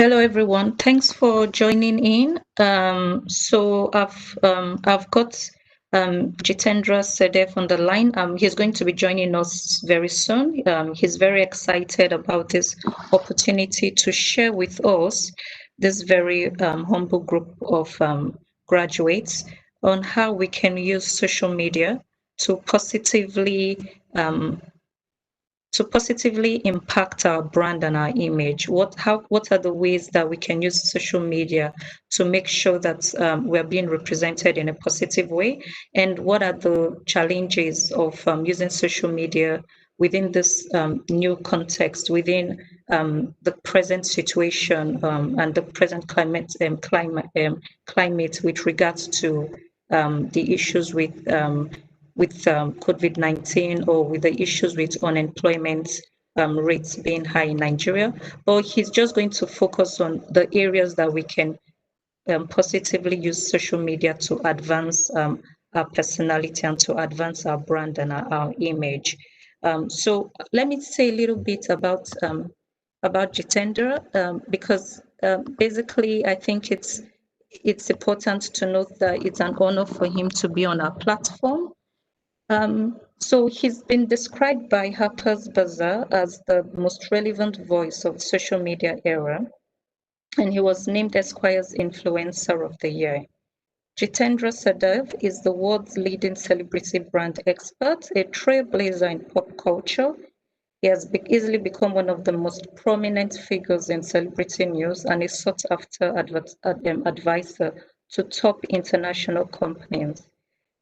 Hello, everyone. Thanks for joining in. So I've got Jitendra Sedef on the line. He's going to be joining us very soon. He's very excited about this opportunity to share with us, this very humble group of graduates, on how we can use social media to positively impact our brand and our image. What are the ways that we can use social media to make sure that we're being represented in a positive way? And what are the challenges of using social media within this new context, within the present situation and the present climate with regards to the issues with COVID-19 or with the issues with unemployment rates being high in Nigeria, but he's just going to focus on the areas that we can positively use social media to advance our personality and to advance our brand and our image. So let me say a little bit about Jitendra, because basically I think it's important to note that it's an honor for him to be on our platform. So he's been described by Harper's Bazaar as the most relevant voice of the social media era, and he was named Esquire's Influencer of the Year. Jitendra Sadaf is the world's leading celebrity brand expert, a trailblazer in pop culture. He has easily become one of the most prominent figures in celebrity news and a sought-after advisor to top international companies.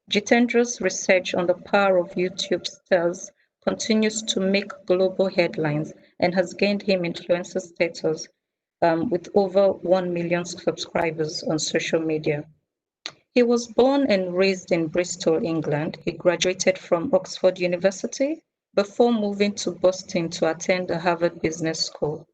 Jitendra's research on the power of YouTube stars continues to make global headlines and has gained him influencer status with over 1 million subscribers on social media. He was born and raised in Bristol, England. He graduated from Oxford University before moving to Boston to attend the Harvard Business School.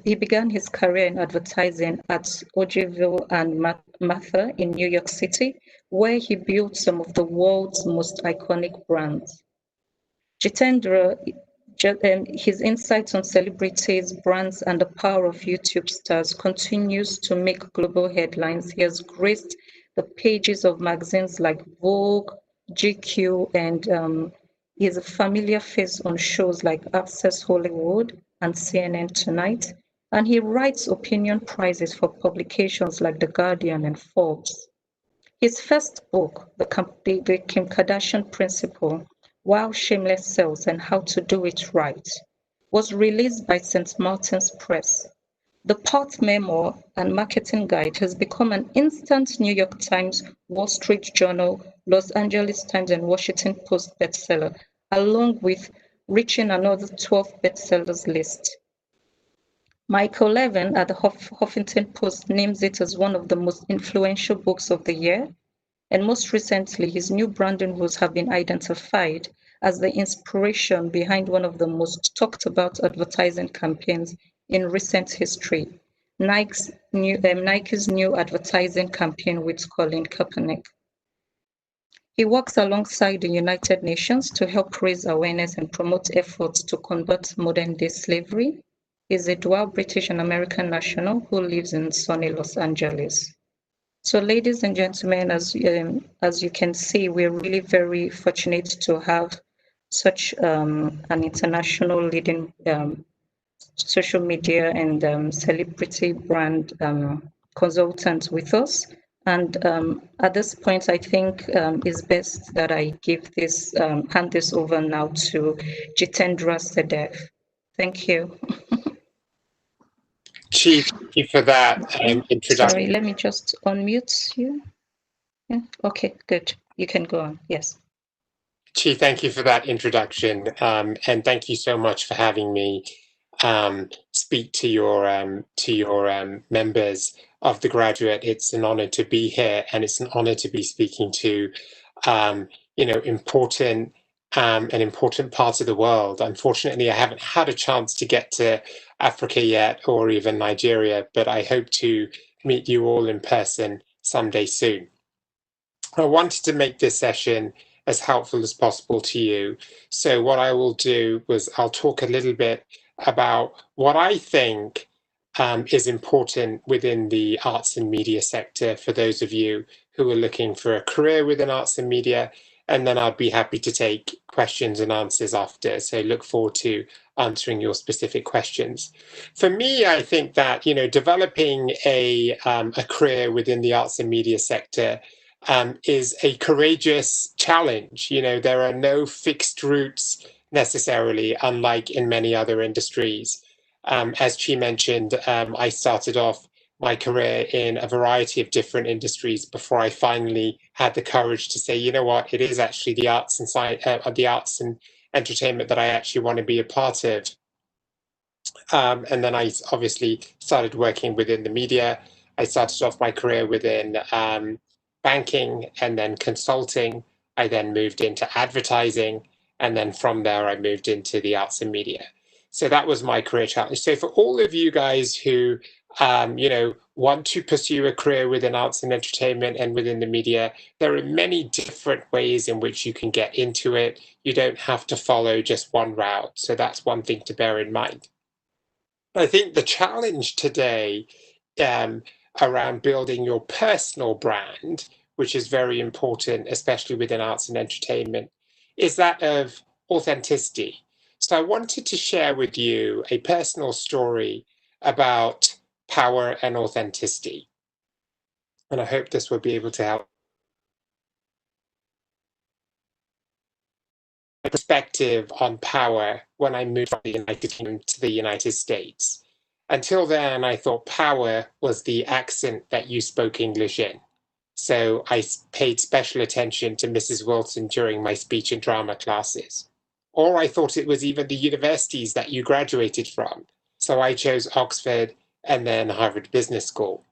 He began his career in advertising at Ogilvy and Mather in New York City, where he built some of the world's most iconic brands. Jitendra, his insights on celebrities, brands, and the power of YouTube stars continues to make global headlines. He has graced the pages of magazines like Vogue, GQ, and he is a familiar face on shows like Access Hollywood and CNN Tonight. And he writes opinion pieces for publications like The Guardian and Forbes. His first book, The Kim Kardashian Principle, Why Shameless Sells and How to Do It Right, was released by St. Martin's Press. The Part Memoir and Marketing Guide has become an instant New York Times, Wall Street Journal, Los Angeles Times, and Washington Post bestseller, along with reaching another 12 bestsellers list. Michael Levin at the Huffington Post names it as one of the most influential books of the year. And most recently, his new branding rules have been identified as the inspiration behind one of the most talked about advertising campaigns in recent history, Nike's new advertising campaign with Colin Kaepernick. He works alongside the United Nations to help raise awareness and promote efforts to combat modern-day slavery. He is a dual British and American national who lives in sunny Los Angeles. So, ladies and gentlemen, as you can see, we're really very fortunate to have such an international leading social media and celebrity brand consultant with us. And at this point, I think it's best that I hand this over now to Jitendra Sedef. Thank you. Chief, thank you for that introduction. Sorry, let me just unmute you. Yeah. Okay, good. You can go on. Yes. Chief, thank you for that introduction, and thank you so much for having me speak to your members of the graduate. It's an honor to be here, and it's an honor to be speaking to important parts of the world. Unfortunately, I haven't had a chance to get to Africa yet, or even Nigeria, but I hope to meet you all in person someday soon. I wanted to make this session as helpful as possible to you. So what I will do was I'll talk a little bit about what I think is important within the arts and media sector for those of you who are looking for a career within arts and media. And then I'd be happy to take questions and answers after. So look forward to answering your specific questions. For me, I think that, you know, developing a career within the arts and media sector is a courageous challenge. You know, there are no fixed routes necessarily, unlike in many other industries. As Chi mentioned, I started off my career in a variety of different industries before I finally had the courage to say, you know what, it is actually the arts and the arts and entertainment that I actually want to be a part of. And then I obviously started working within the media. I started off my career within banking and then consulting. I then moved into advertising. And then from there, I moved into the arts and media. So that was my career challenge. So for all of you guys who, you know, want to pursue a career within arts and entertainment and within the media, there are many different ways in which you can get into it. You don't have to follow just one route. So that's one thing to bear in mind. I think the challenge today around building your personal brand, which is very important, especially within arts and entertainment, is that of authenticity. So I wanted to share with you a personal story about power and authenticity. And I hope this will be able to help. My perspective on power when I moved from the United Kingdom to the United States. Until then, I thought power was the accent that you spoke English in. So I paid special attention to Mrs. Wilson during my speech and drama classes. Or I thought it was even the universities that you graduated from. So I chose Oxford and then Harvard Business School.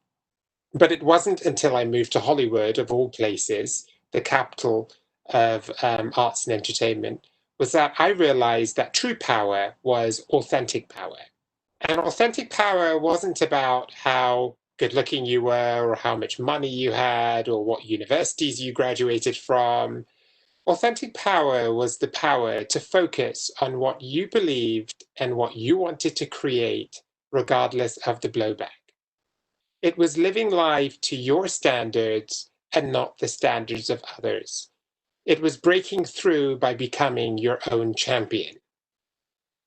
But it wasn't until I moved to Hollywood, of all places, the capital of arts and entertainment, was that I realized that true power was authentic power. And authentic power wasn't about how good looking you were or how much money you had or what universities you graduated from. Authentic power was the power to focus on what you believed and what you wanted to create, regardless of the blowback. It was living life to your standards and not the standards of others. It was breaking through by becoming your own champion.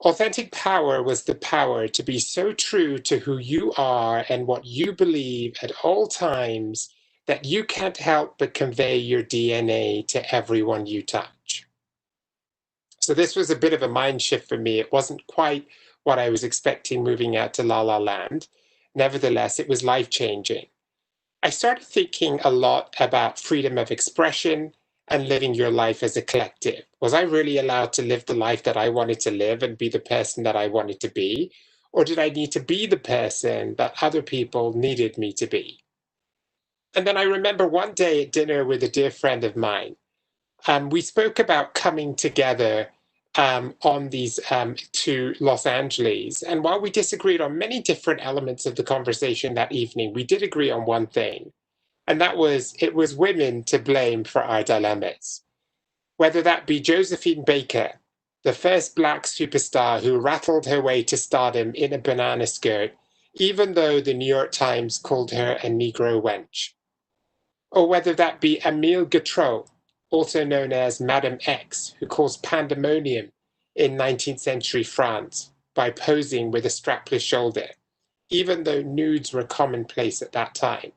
Authentic power was the power to be so true to who you are and what you believe at all times that you can't help but convey your DNA to everyone you touch. So this was a bit of a mind shift for me. It wasn't quite what I was expecting moving out to La La Land. Nevertheless, it was life-changing. I started thinking a lot about freedom of expression and living your life as a collective. Was I really allowed to live the life that I wanted to live and be the person that I wanted to be? Or did I need to be the person that other people needed me to be? And then I remember one day at dinner with a dear friend of mine, we spoke about coming together on these to Los Angeles. And while we disagreed on many different elements of the conversation that evening, we did agree on one thing. And that was, it was women to blame for our dilemmas. Whether that be Josephine Baker, the first Black superstar who rattled her way to stardom in a banana skirt, even though the New York Times called her a Negro wench. Or whether that be Emile Gautreau, also known as Madame X, who caused pandemonium in 19th century France by posing with a strapless shoulder, even though nudes were commonplace at that time.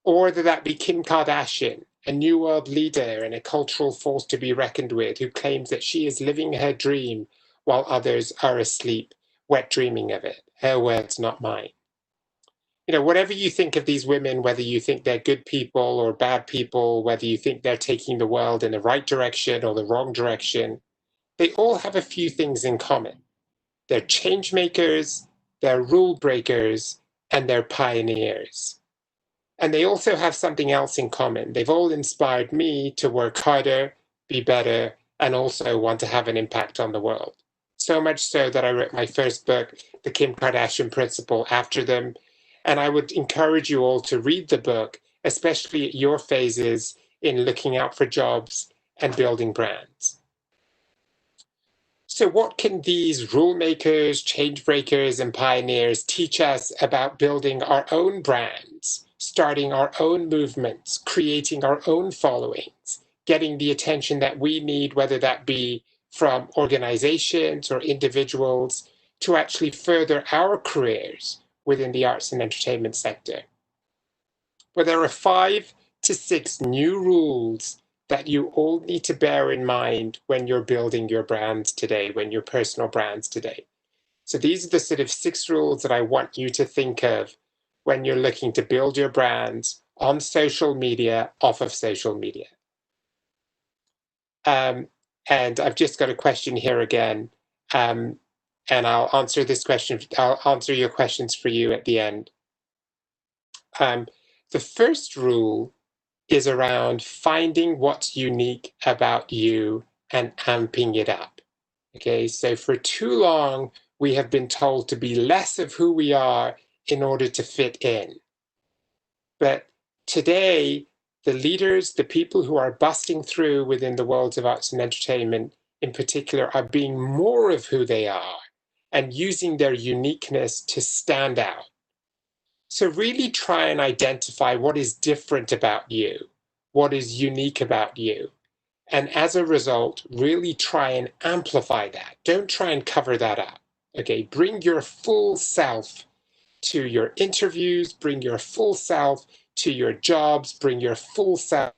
Or whether that be Kim Kardashian, a new world leader and a cultural force to be reckoned with, who claims that she is living her dream while others are asleep, wet dreaming of it. Her words, not mine. You know, whatever you think of these women, whether you think they're good people or bad people, whether you think they're taking the world in the right direction or the wrong direction, they all have a few things in common. They're change makers, they're rule breakers, and they're pioneers. And they also have something else in common. They've all inspired me to work harder, be better, and also want to have an impact on the world. So much so that I wrote my first book, The Kim Kardashian Principle, after them. And I would encourage you all to read the book, especially at your phases in looking out for jobs and building brands. So what can these rule makers, change breakers, and pioneers teach us about building our own brands, starting our own movements, creating our own followings, getting the attention that we need, whether that be from organizations or individuals, to actually further our careers within the arts and entertainment sector? Well, there are 5 to 6 new rules that you all need to bear in mind when you're building your brands today, when your personal brands today. So these are the sort of 6 rules that I want you to think of when you're looking to build your brands on social media, off of social media. And I've just got a question here again, and I'll answer this question. I'll answer your questions for you at the end. The first rule is around finding what's unique about you and amping it up. Okay, so for too long, we have been told to be less of who we are in order to fit in. But today, the leaders, the people who are busting through within the worlds of arts and entertainment in particular, are being more of who they are and using their uniqueness to stand out. So really try and identify what is different about you, what is unique about you. And as a result, really try and amplify that. Don't try and cover that up. Okay, bring your full self to your interviews, bring your full self to your jobs, bring your full self.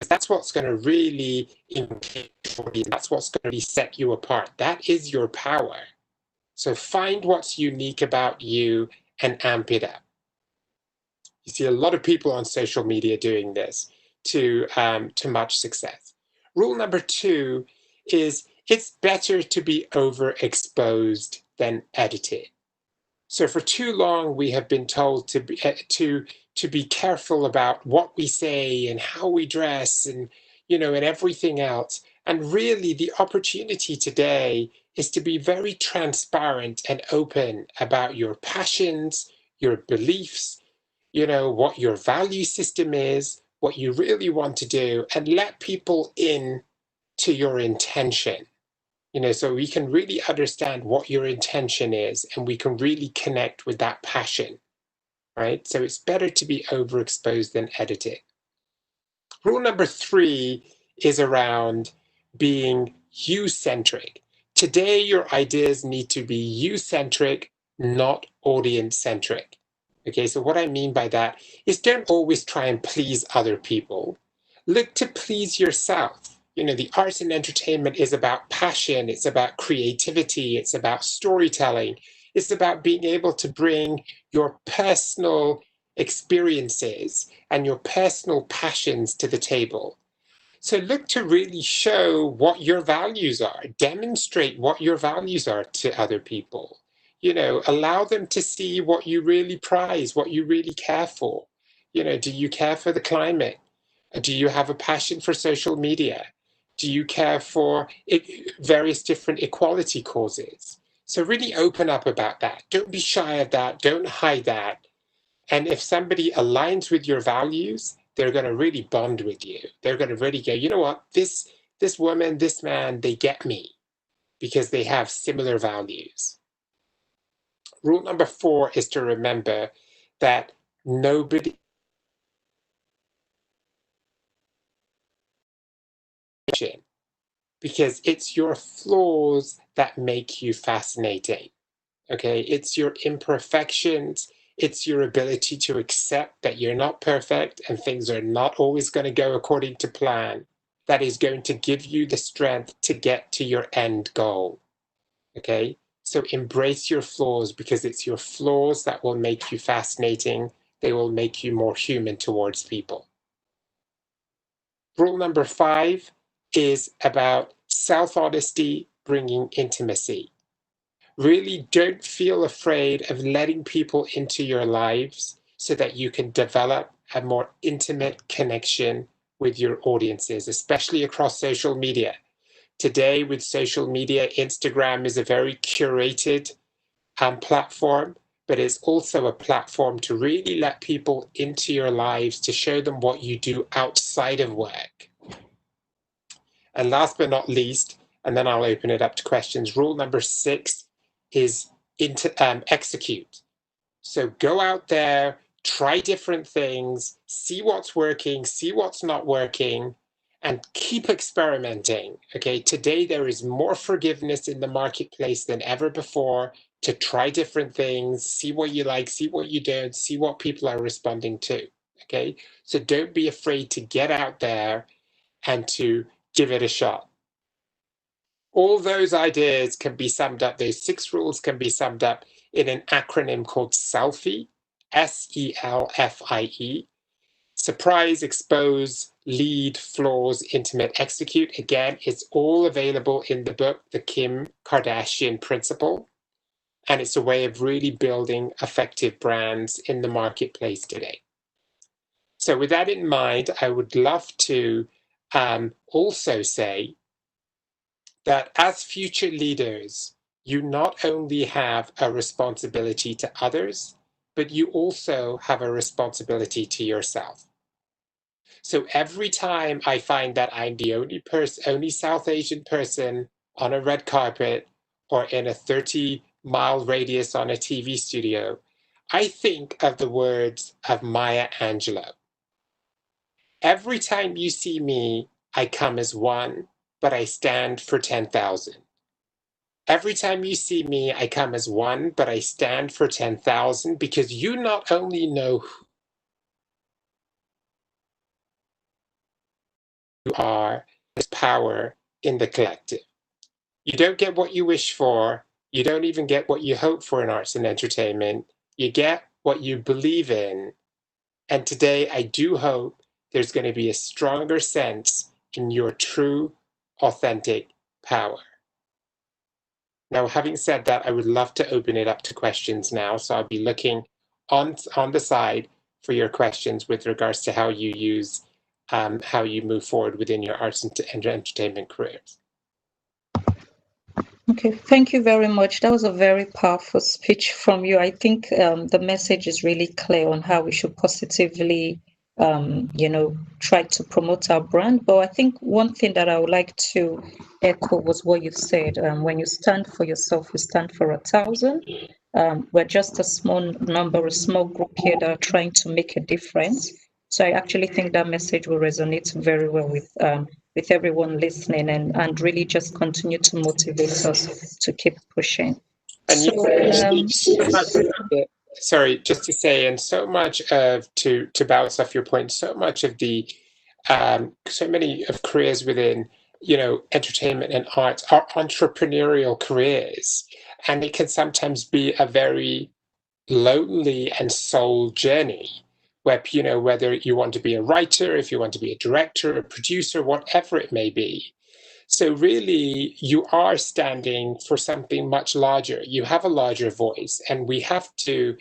That's what's going to really engage you. That's what's going to set you apart. That is your power. So find what's unique about you and amp it up. You see a lot of people on social media doing this to much success. Rule number 2 is it's better to be overexposed than edited. So for too long, we have been told to be careful about what we say and how we dress and, and everything else. And really, the opportunity today is to be very transparent and open about your passions, your beliefs, what your value system is, what you really want to do, and let people in to your intention. So we can really understand what your intention is and we can really connect with that passion, right? So it's better to be overexposed than edited. Rule number 3 is around being you-centric. Today, your ideas need to be you-centric, not audience-centric. Okay, so what I mean by that is don't always try and please other people. Look to please yourself. The arts and entertainment is about passion, it's about creativity, it's about storytelling, it's about being able to bring your personal experiences and your personal passions to the table. So look to really show what your values are, demonstrate what your values are to other people. Allow them to see what you really prize, what you really care for. Do you care for the climate? Do you have a passion for social media? Do you care for various different equality causes? So really open up about that. Don't be shy of that. Don't hide that. And if somebody aligns with your values, they're going to really bond with you. They're going to really go, you know what, this woman, this man, they get me because they have similar values. Rule number 4 is to remember that nobody because it's your flaws that make you fascinating. Okay, it's your imperfections, it's your ability to accept that you're not perfect and things are not always going to go according to plan that is going to give you the strength to get to your end goal. Okay, so embrace your flaws because it's your flaws that will make you fascinating. They will make you more human towards people. Rule number 5 is about self-honesty bringing intimacy. Really don't feel afraid of letting people into your lives so that you can develop a more intimate connection with your audiences, especially across social media. Today, with social media, Instagram is a very curated platform, but it's also a platform to really let people into your lives, to show them what you do outside of work. And last but not least, and then I'll open it up to questions, rule number 6 is execute. So go out there, try different things, see what's working, see what's not working, and keep experimenting. Okay, today there is more forgiveness in the marketplace than ever before to try different things, see what you like, see what you don't, see what people are responding to. Okay, so don't be afraid to get out there and to give it a shot. All those ideas can be summed up, those 6 rules can be summed up in an acronym called SELFIE, SELFIE. Surprise, expose, lead, flaws, intimate, execute. Again, it's all available in the book, The Kim Kardashian Principle. And it's a way of really building effective brands in the marketplace today. So with that in mind, I would love to also say that as future leaders, you not only have a responsibility to others, but you also have a responsibility to yourself. So every time I find that I'm the only South Asian person on a red carpet or in a 30-mile radius on a TV studio, I think of the words of Maya Angelou. Every time you see me, I come as one, but I stand for 10,000. Every time you see me, I come as one, but I stand for 10,000, because you not only know who you are, there's power in the collective. You don't get what you wish for. You don't even get what you hope for in arts and entertainment. You get what you believe in. And today, I do hope there's going to be a stronger sense in your true, authentic power. Now, having said that, I would love to open it up to questions now. So I'll be looking on the side for your questions with regards to how you use, how you move forward within your arts and entertainment careers. Okay, thank you very much. That was a very powerful speech from you. I think the message is really clear on how we should positively, try to promote our brand. But I think one thing that I would like to echo was what you said. When you stand for yourself, you stand for 1,000. We're just a small number, a small group here that are trying to make a difference. So I actually think that message will resonate very well with everyone listening, and really just continue to motivate us to keep pushing. And sorry, just to say, and so much of, to bounce off your point, so much of the, so many of careers within, entertainment and arts are entrepreneurial careers. And it can sometimes be a very lonely and soul journey where, whether you want to be a writer, if you want to be a director, a producer, whatever it may be. So really, you are standing for something much larger. You have a larger voice, and we have to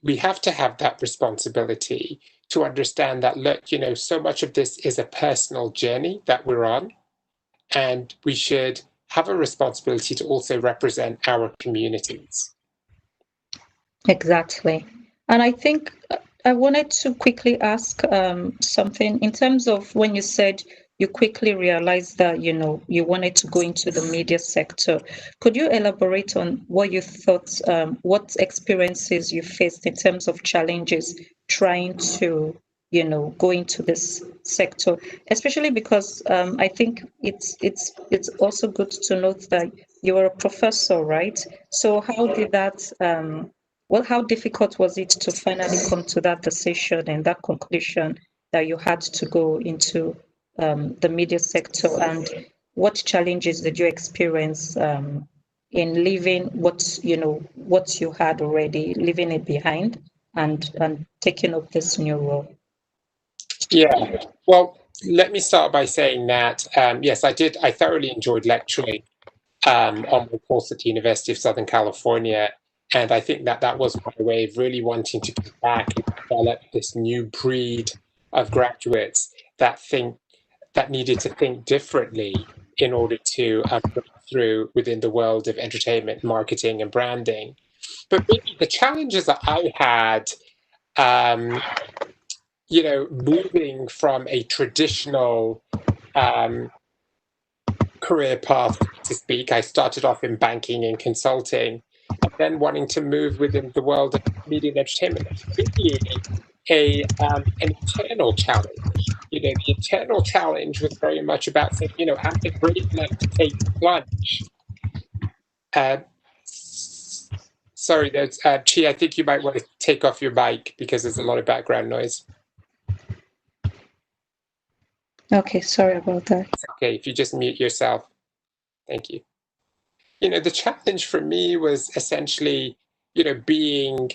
have that responsibility to understand that, look, so much of this is a personal journey that we're on, and we should have a responsibility to also represent our communities. Exactly. And I think I wanted to quickly ask something in terms of when you said you quickly realized that, you wanted to go into the media sector. Could you elaborate on what you thought, what experiences you faced in terms of challenges trying to, go into this sector, especially because I think it's also good to note that you were a professor, right? So how did that, how difficult was it to finally come to that decision and that conclusion that you had to go into the media sector, and what challenges did you experience in leaving what you had already, leaving it behind, and taking up this new role? Yeah, well, let me start by saying that yes, I did. I thoroughly enjoyed lecturing on my course at the University of Southern California, and I think that was my way of really wanting to come back and develop this new breed of graduates that needed to think differently in order to break through within the world of entertainment, marketing, and branding. But really, the challenges that I had, moving from a traditional career path, to speak. I started off in banking and consulting, and then wanting to move within the world of media and entertainment. That's really an internal challenge. The internal challenge was very much about saying, am I brave enough to take the plunge? Uh, Sorry, there's Chi. I think you might want to take off your mic because there's a lot of background noise. Okay, sorry about that. Okay, if you just mute yourself. Thank you. The challenge for me was essentially, being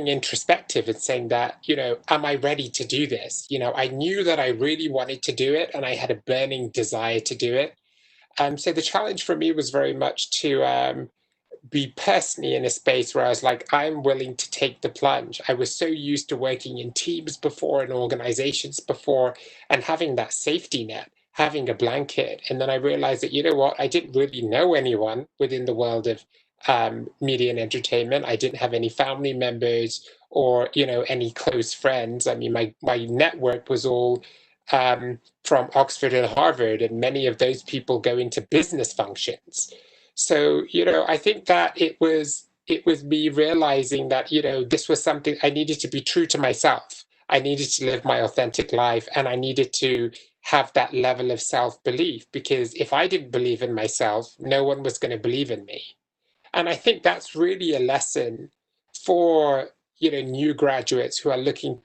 introspective and saying that, am I ready to do this? I knew that I really wanted to do it and I had a burning desire to do it. So the challenge for me was very much to be personally in a space where I was like, I'm willing to take the plunge. I was so used to working in teams before and organizations before and having that safety net, having a blanket. And then I realized that, what, I didn't really know anyone within the world of media and entertainment. I didn't have any family members or, any close friends. I mean, my network was all from Oxford and Harvard, and many of those people go into business functions. So, I think that it was me realizing that, this was something I needed to be true to myself. I needed to live my authentic life and I needed to have that level of self-belief, because if I didn't believe in myself, no one was going to believe in me. And I think that's really a lesson for, new graduates who are looking.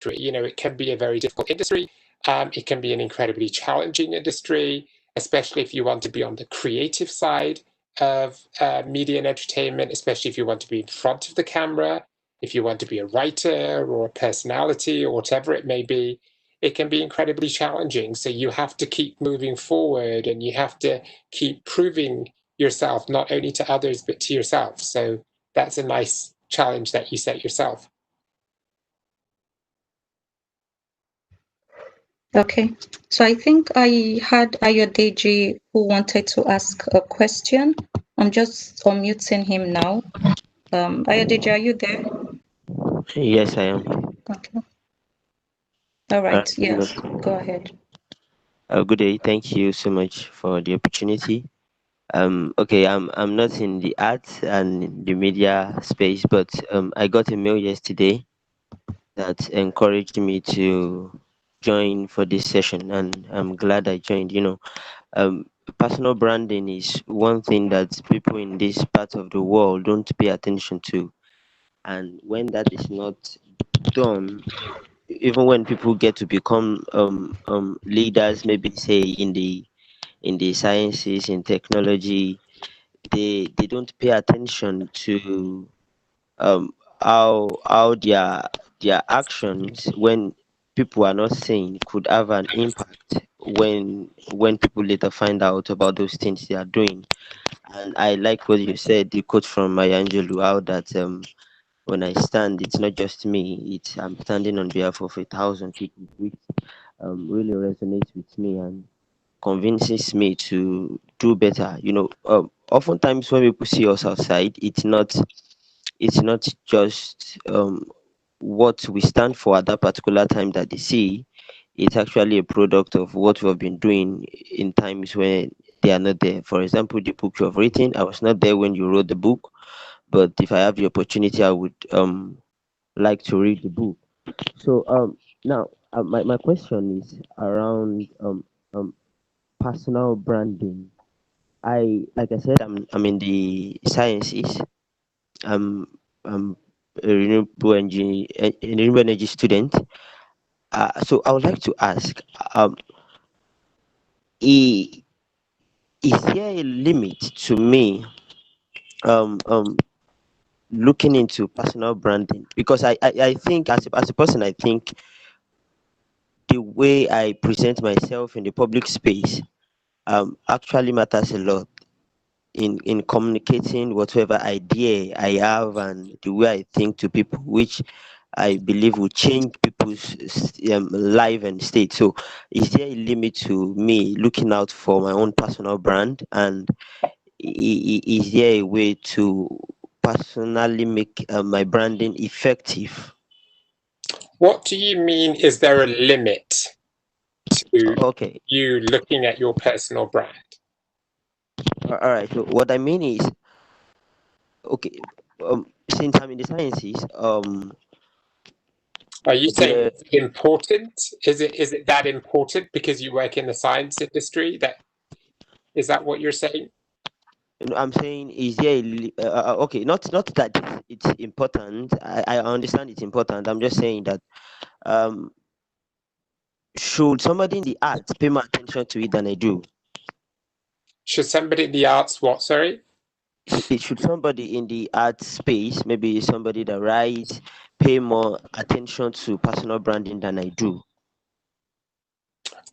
It can be a very difficult industry. It can be an incredibly challenging industry, especially if you want to be on the creative side of media and entertainment, especially if you want to be in front of the camera, if you want to be a writer or a personality or whatever it may be. It can be incredibly challenging. So you have to keep moving forward and you have to keep proving yourself, not only to others, but to yourself. So that's a nice challenge that you set yourself. Okay, so I think I had Ayodeji who wanted to ask a question. I'm just unmuting him now. Ayodeji, are you there? Yes, I am. Okay. All right. Yes, go ahead. Good day. Thank you so much for the opportunity. Okay, I'm not in the arts and the media space, but I got a mail yesterday that encouraged me to join for this session, and I'm glad I joined. Um, Personal branding is one thing that people in this part of the world don't pay attention to, and when that is not done, even when people get to become leaders, maybe say in the sciences, in technology, they don't pay attention to how their actions, when people are not saying, could have an impact when people later find out about those things they are doing. And I like what you said, the quote from Maya Angelou, how that when I stand, it's not just me, I'm standing on behalf of 1,000 people, which really resonates with me and convinces me to do better. Oftentimes when people see us outside, it's not just what we stand for at that particular time that they see. It's actually a product of what we have been doing in times when they are not there. For example, the book you have written, I was not there when you wrote the book, but if I have the opportunity, I would like to read the book. So now my question is around personal branding. Like I said, I'm in the sciences. I'm a renewable energy student. So I would like to ask, i- is there a limit to me um um looking into personal branding? Because I think as a person, I think the way I present myself in the public space actually matters a lot in communicating whatever idea I have and the way I think to people, which I believe will change people's life and state. So, is there a limit to me looking out for my own personal brand? And is there a way to personally make my branding effective? What do you mean? Is there a limit to Okay. you looking at your personal brand? All right. So what I mean is, okay, since I'm in the sciences, Are you saying the it's important? Is it that important because you work in the science industry? Is that what you're saying? I'm saying is there okay, not that it's important. I understand it's important. I'm just saying that um should somebody in the arts pay more attention to it than I do? Should somebody in the arts what? Sorry. Should somebody in the art space, maybe somebody that writes, pay more attention to personal branding than I do?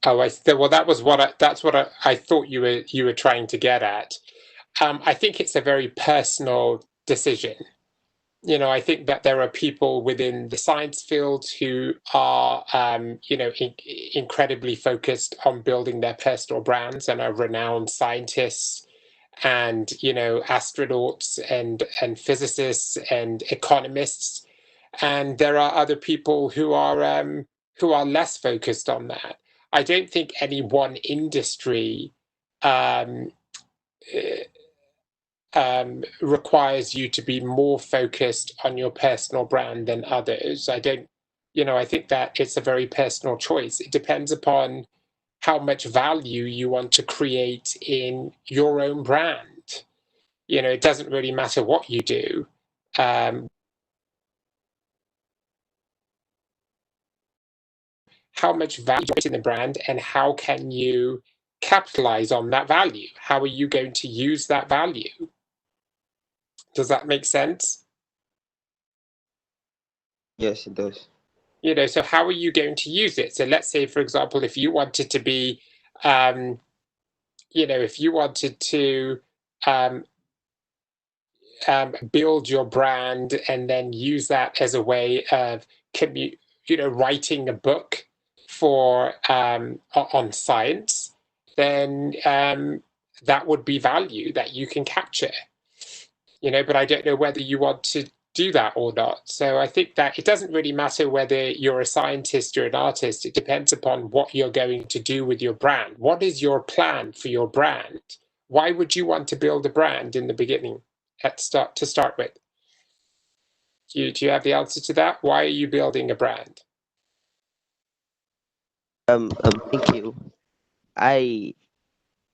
Oh, well, that's what I thought you were trying to get at. I think it's a very personal decision. You know, I think that there are people within the science field who are, incredibly focused on building their personal brands and are renowned scientists and, astronauts and physicists and economists. And there are other people who are less focused on that. I don't think any one industry um, requires you to be more focused on your personal brand than others. I think that it's a very personal choice. It depends upon how much value you want to create in your own brand. It doesn't really matter what you do. How much value in the brand and how can you capitalize on that value? How are you going to use that value? Does that make sense? Yes, it does. So how are you going to use it? So let's say, for example, if you wanted to be, if you wanted to um, build your brand and then use that as a way of writing a book for on science, then that would be value that you can capture. But I don't know whether you want to do that or not. So I think that it doesn't really matter whether you're a scientist or an artist. It depends upon what you're going to do with your brand. What is your plan for your brand? Why would you want to build a brand in the beginning to start with? Do you have the answer to that? Why are you building a brand? Thank you. I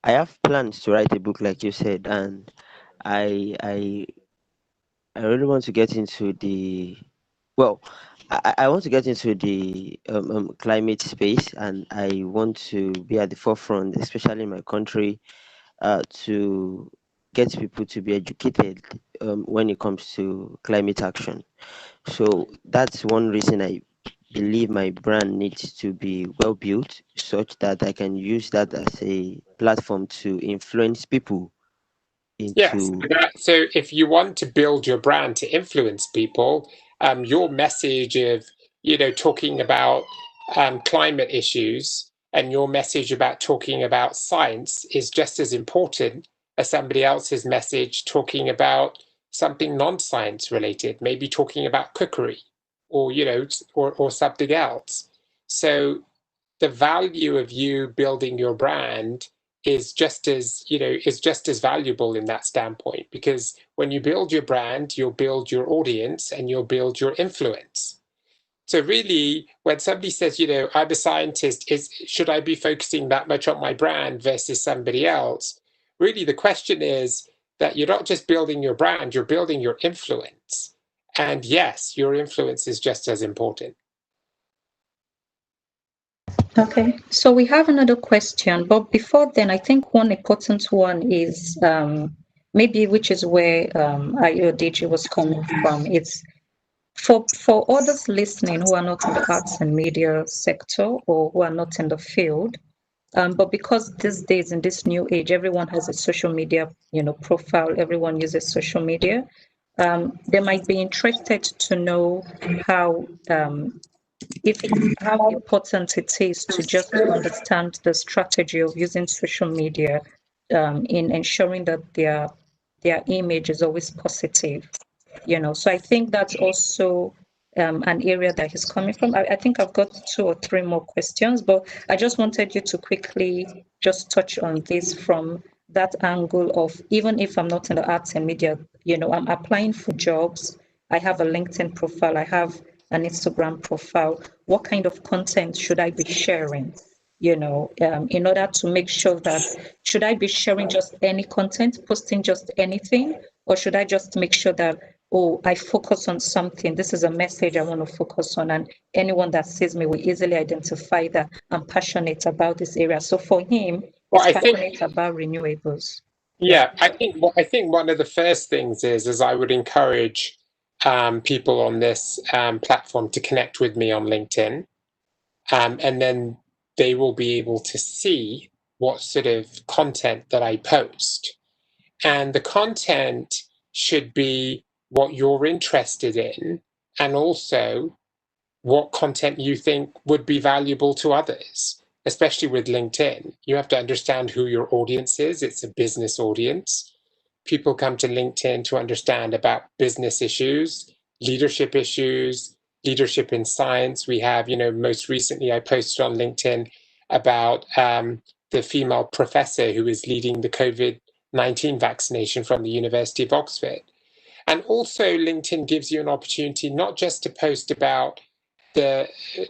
I have plans to write a book, like you said, and I I I really want to get into the well. I want to get into the climate space, and I want to be at the forefront, especially in my country, to get people to be educated when it comes to climate action. So that's one reason I believe my brand needs to be well built, such that I can use that as a platform to influence people Yes. into. So if you want to build your brand to influence people, your message of, talking about climate issues and your message about talking about science is just as important as somebody else's message talking about something non-science related, maybe talking about cookery or, or something else. So the value of you building your brand is just as valuable in that standpoint, because when you build your brand, you'll build your audience and you'll build your influence. So really, when somebody says, I'm a scientist, should I be focusing that much on my brand versus somebody else? Really, the question is that you're not just building your brand, you're building your influence. And yes, your influence is just as important. Okay, so we have another question, but before then, I think one important one is maybe which is where IODG was coming from. It's for others listening who are not in the arts and media sector or who are not in the field, but because these days in this new age, everyone has a social media, profile. Everyone uses social media. They might be interested to know how how important it is to just understand the strategy of using social media in ensuring that their image is always positive. So I think that's also an area that he's coming from. I think I've got 2 or 3 more questions, but I just wanted you to quickly just touch on this from that angle of, even if I'm not in the arts and media, I'm applying for jobs. I have a LinkedIn profile. I have an Instagram profile. What kind of content should I be sharing? In order to make sure that, should I be sharing just any content, posting just anything, or should I just make sure that, I focus on something, this is a message I want to focus on, and anyone that sees me will easily identify that I'm passionate about this area. So for him, he's passionate about renewables. Yeah, I think one of the first things is I would encourage people on this platform to connect with me on LinkedIn, and then they will be able to see what sort of content that I post. And the content should be what you're interested in, and also what content you think would be valuable to others, especially with LinkedIn. You have to understand who your audience is. It's a business audience. People come to LinkedIn to understand about business issues, leadership in science. We have, most recently I posted on LinkedIn about the female professor who is leading the COVID-19 vaccination from the University of Oxford. And also LinkedIn gives you an opportunity not just to post about to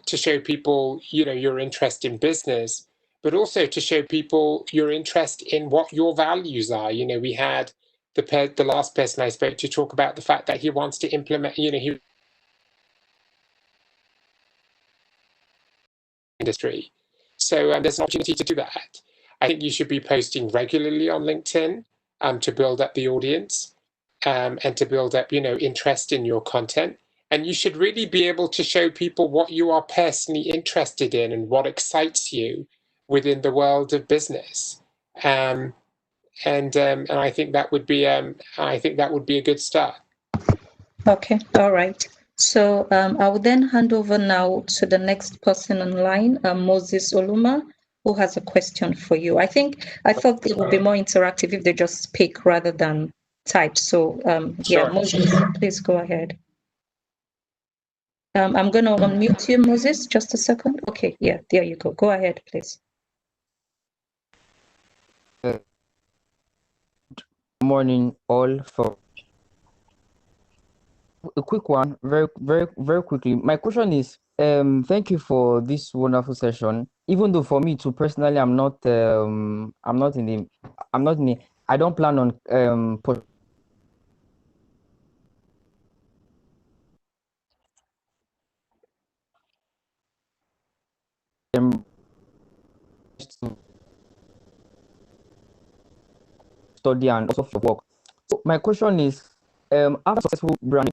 show people, your interest in business, but also to show people your interest in what your values are. We had the last person I spoke to talk about the fact that he wants to implement, industry. So there's an opportunity to do that. I think you should be posting regularly on LinkedIn to build up the audience and to build up, interest in your content. And you should really be able to show people what you are personally interested in and what excites you within the world of business. And I think that would be a good start. Okay, all right. So I will then hand over now to the next person online, Moses Oluma, who has a question for you. I thought it would be more interactive if they just speak rather than type. So Sure. Moses, please go ahead. I'm going to unmute you, Moses, just a second. Okay, yeah, there you go. Go ahead, please. Good morning, all. For a quick one, very, very, very quickly. My question is, thank you for this wonderful session. Even though for me too personally, I don't plan on study and also for work. So my question is, after successful brand,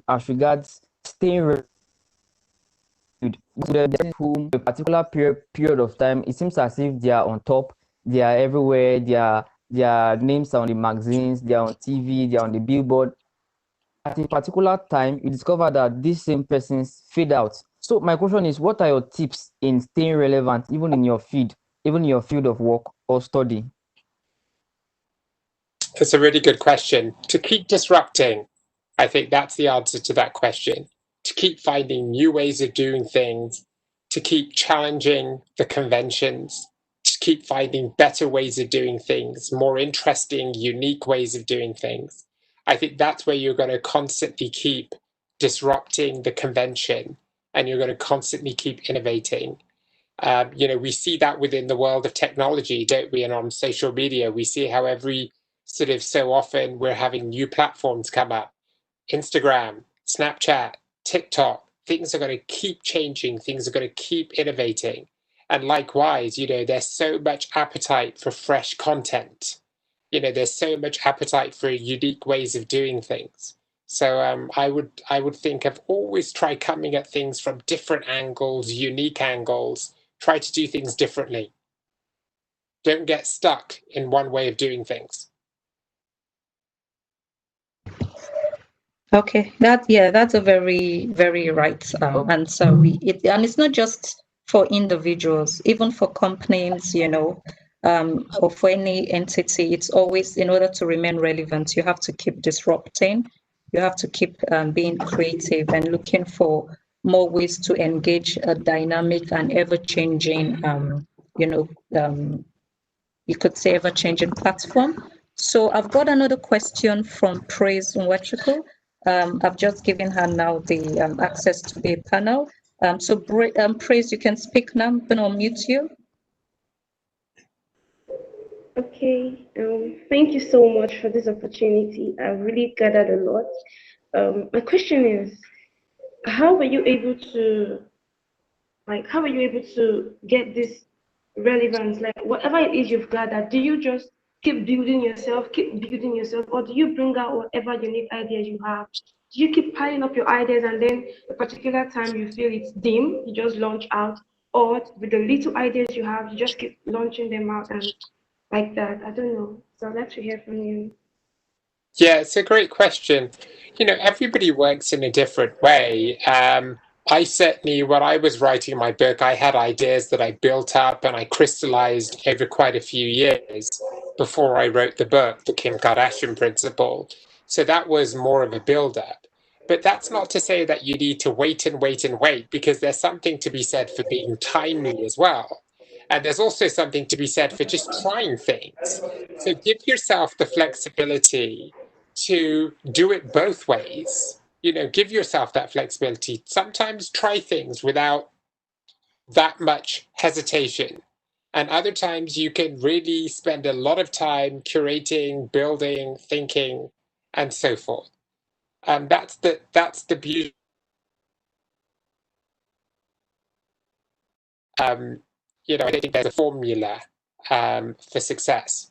as regards staying whom a particular period of time, it seems as if they are on top, they are everywhere, their names are on the magazines, they are on TV, they are on the billboard. At a particular time, you discover that these same persons fade out. So my question is, what are your tips in staying relevant, even in your field of work or study? That's a really good question. To keep disrupting, I think that's the answer to that question. To keep finding new ways of doing things, to keep challenging the conventions, to keep finding better ways of doing things, more interesting, unique ways of doing things. I think that's where you're going to constantly keep disrupting the convention, and you're going to constantly keep innovating. We see that within the world of technology, don't we? And on social media, we see how every sort of so often we're having new platforms come up. Instagram, Snapchat, TikTok, things are going to keep changing, things are going to keep innovating. And likewise, there's so much appetite for fresh content. There's so much appetite for unique ways of doing things. So I would think I've always tried coming at things from different angles, unique angles, try to do things differently. Don't get stuck in one way of doing things. Okay, that's a very, very right answer. And it's not just for individuals, even for companies, or for any entity. It's always, in order to remain relevant, you have to keep disrupting. you have to keep being creative and looking for more ways to engage a dynamic and ever-changing, you could say ever-changing platform. So I've got another question from Praise Nwachukwu. I've just given her now the access to the panel. So Praise, you can speak now. I'm going to unmute you. Okay, thank you so much for this opportunity. I've really gathered a lot. My question is, how were you able to get this relevance? Like whatever it is you've gathered, do you just keep building yourself, or do you bring out whatever unique ideas you have? Do you keep piling up your ideas and then a particular time you feel it's dim, you just launch out? Or with the little ideas you have, you just keep launching them out and like that? I don't know. So I'd like to hear from you. Yeah, it's a great question. Everybody works in a different way. I certainly, when I was writing my book, I had ideas that I built up and I crystallized over quite a few years before I wrote the book, The Kim Kardashian Principle. So that was more of a build-up. But that's not to say that you need to wait and wait and wait, because there's something to be said for being timely as well. And there's also something to be said for just trying things. So give yourself the flexibility to do it both ways. Give yourself that flexibility. Sometimes try things without that much hesitation. And other times you can really spend a lot of time curating, building, thinking, and so forth. That's the beauty. I don't think there's a formula for success.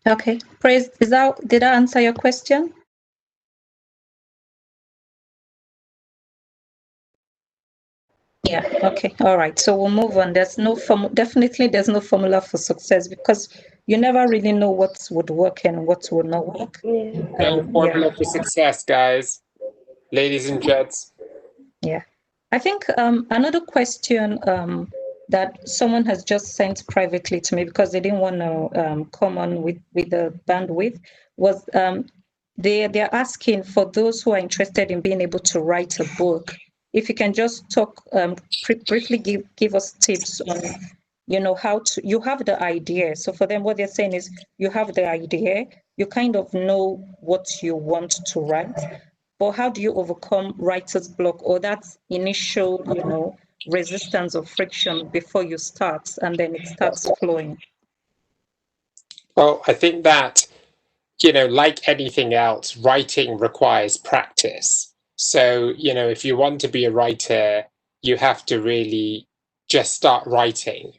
Okay, Praise, did I answer your question? Yeah, okay, all right. So we'll move on. There's no formula for success, because you never really know what would work and what would not work. No formula for success, guys, ladies and gents. Yeah, I think another question that someone has just sent privately to me, because they didn't want to come on with the bandwidth, was they're asking for those who are interested in being able to write a book, if you can just talk briefly, give us tips on how to, you have the idea. So for them, what they're saying is, you have the idea, you kind of know what you want to write, but how do you overcome writer's block, or that initial, resistance or friction before you start, and then it starts flowing? Well, I think that, like anything else, writing requires practice. So, if you want to be a writer, you have to really just start writing.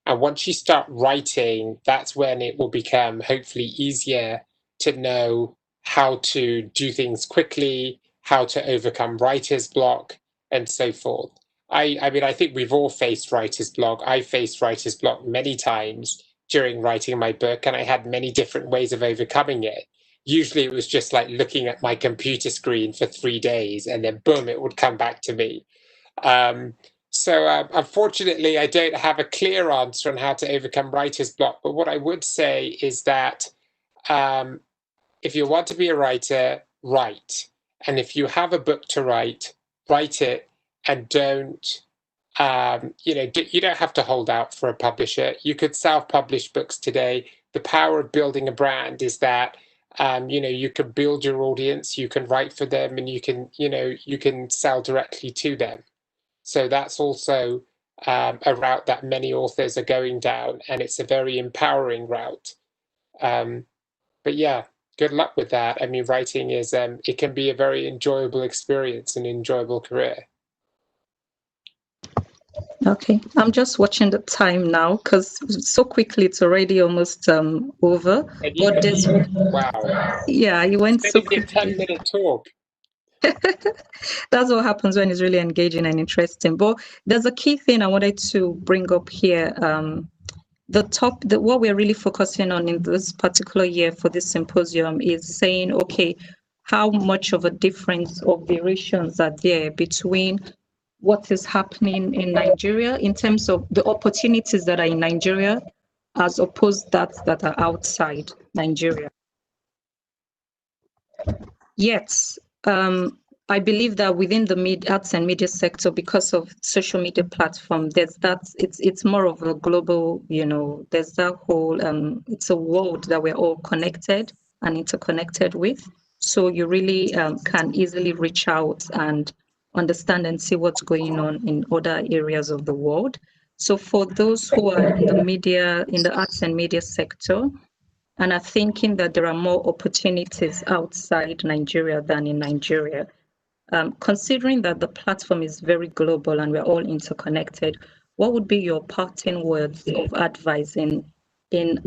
And once you start writing, that's when it will become hopefully easier to know how to do things quickly, how to overcome writer's block, and so forth. I mean, I think we've all faced writer's block. I faced writer's block many times during writing my book, and I had many different ways of overcoming it. Usually it was just like looking at my computer screen for 3 days, and then boom, it would come back to me. So unfortunately, I don't have a clear answer on how to overcome writer's block. But what I would say is that if you want to be a writer, write. And if you have a book to write it, and don't, you don't have to hold out for a publisher. You could self-publish books today. The power of building a brand is that, you can build your audience, you can write for them, and you can sell directly to them. So that's also a route that many authors are going down, and it's a very empowering route. But yeah, good luck with that. I mean, writing is, it can be a very enjoyable experience, an enjoyable career. Okay, I'm just watching the time now, because so quickly it's already almost over. But there's, wow. Yeah, you went so quickly. 10-minute talk. That's what happens when it's really engaging and interesting. But there's a key thing I wanted to bring up here. What we're really focusing on in this particular year for this symposium is saying, okay, how much of a difference or variations are there between what is happening in Nigeria in terms of the opportunities that are in Nigeria as opposed that are outside Nigeria. Yet, I believe that within the arts and media sector, because of social media platform, it's more of a global, there's that whole, it's a world that we're all connected and interconnected with. So you really can easily reach out and understand and see what's going on in other areas of the world. So for those who are in the media, in the arts and media sector, and are thinking that there are more opportunities outside Nigeria than in Nigeria, considering that the platform is very global and we're all interconnected, what would be your parting words of advice in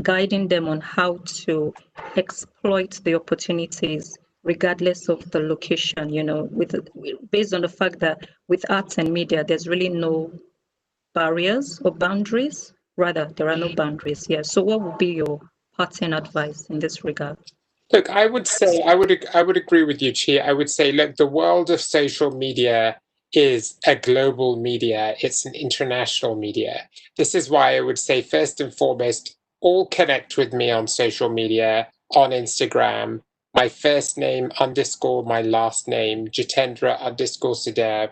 guiding them on how to exploit the opportunities regardless of the location, based on the fact that with arts and media, there's really no barriers or boundaries? Rather, there are no boundaries here. So what would be your parting advice in this regard? Look, I would say I would agree with you, Chi. I would say, look, the world of social media is a global media. It's an international media. This is why I would say, first and foremost, all connect with me on social media, on Instagram, my first name _ my last name, Jitendra _ Sudeb.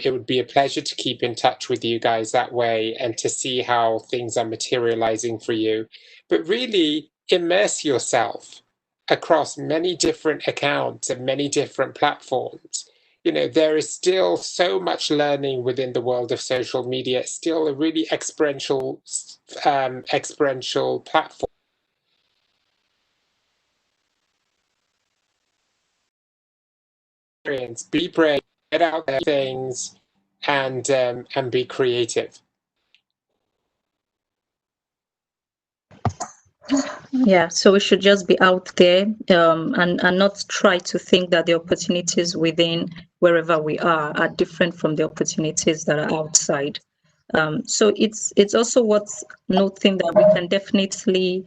It would be a pleasure to keep in touch with you guys that way and to see how things are materializing for you. But really immerse yourself across many different accounts and many different platforms. There is still so much learning within the world of social media. It's still a really experiential platform. Be brave, get out there things, and be creative. Yeah, so we should just be out there and not try to think that the opportunities within wherever we are different from the opportunities that are outside. So it's also worth noting that we can definitely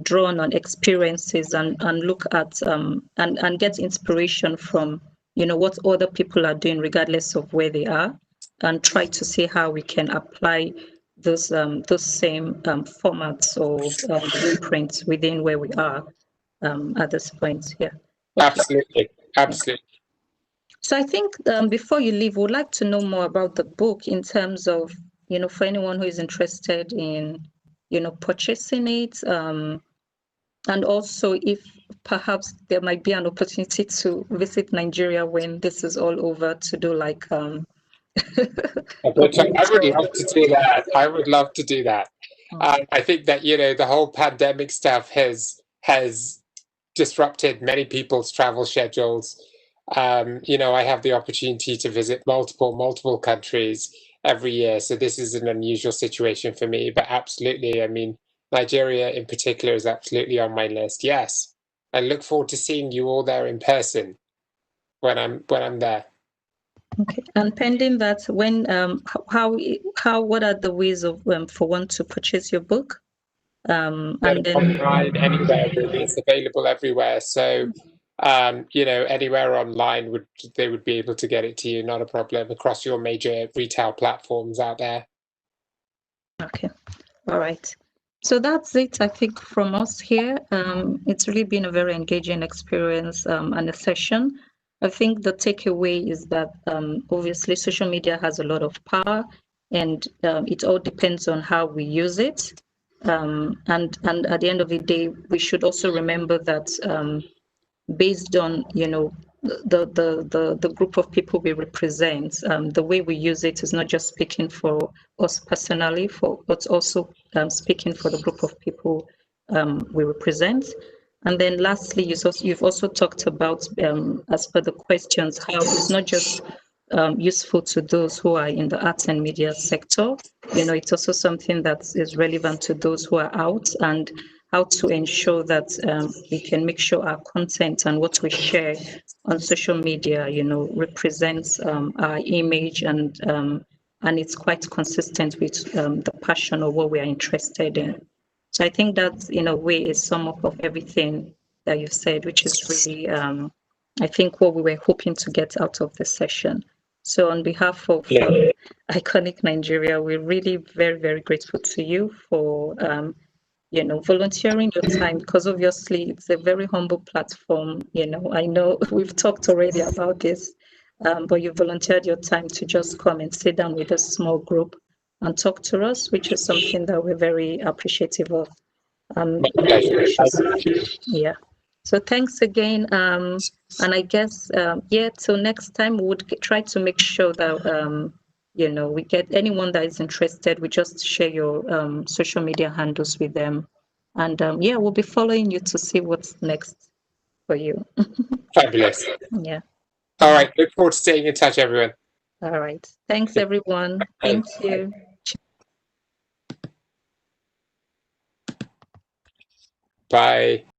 draw on experiences and look at and get inspiration from what other people are doing regardless of where they are, and try to see how we can apply those same formats or blueprints within where we are at this point. Yeah. Absolutely. So I think before you leave, we'd like to know more about the book in terms of, for anyone who is interested in, purchasing it, and also if perhaps there might be an opportunity to visit Nigeria when this is all over to do like. I would love to do that. I would love to do that. I think that the whole pandemic stuff has disrupted many people's travel schedules. I have the opportunity to visit multiple countries every year, so this is an unusual situation for me. But absolutely, I mean, Nigeria in particular is absolutely on my list. Yes, I look forward to seeing you all there in person when I'm there. Okay, and pending that, when what are the ways of for one to purchase your book? And then online, anywhere really, it's available everywhere. So anywhere online they would be able to get it to you, not a problem, across your major retail platforms out there. Okay, all right. So that's it, I think, from us here. It's really been a very engaging experience and a session. I think the takeaway is that obviously social media has a lot of power, and it all depends on how we use it. And at the end of the day, we should also remember that based on the group of people we represent, the way we use it is not just speaking for us personally, but also speaking for the group of people we represent. And then lastly, you've also talked about, as per the questions, how it's not just useful to those who are in the arts and media sector. It's also something that is relevant to those who are out, and how to ensure that we can make sure our content and what we share on social media, represents our image, and it's quite consistent with the passion of what we are interested in. So I think that, in a way, is sum up of everything that you've said, which is really, I think, what we were hoping to get out of this session. So on behalf of Yeah. Iconic Nigeria, we're really very, very grateful to you for volunteering your time, because obviously it's a very humble platform. I know we've talked already about this, but you volunteered your time to just come and sit down with a small group and talk to us, which is something that we're very appreciative of. My pleasure. Yeah. So thanks again. And I guess, till next time, we would try to make sure that, we get anyone that is interested, we just share your social media handles with them. And we'll be following you to see what's next for you. Fabulous. Yeah. All right. Look forward to staying in touch, everyone. All right. Thanks, everyone. Thank you. Bye.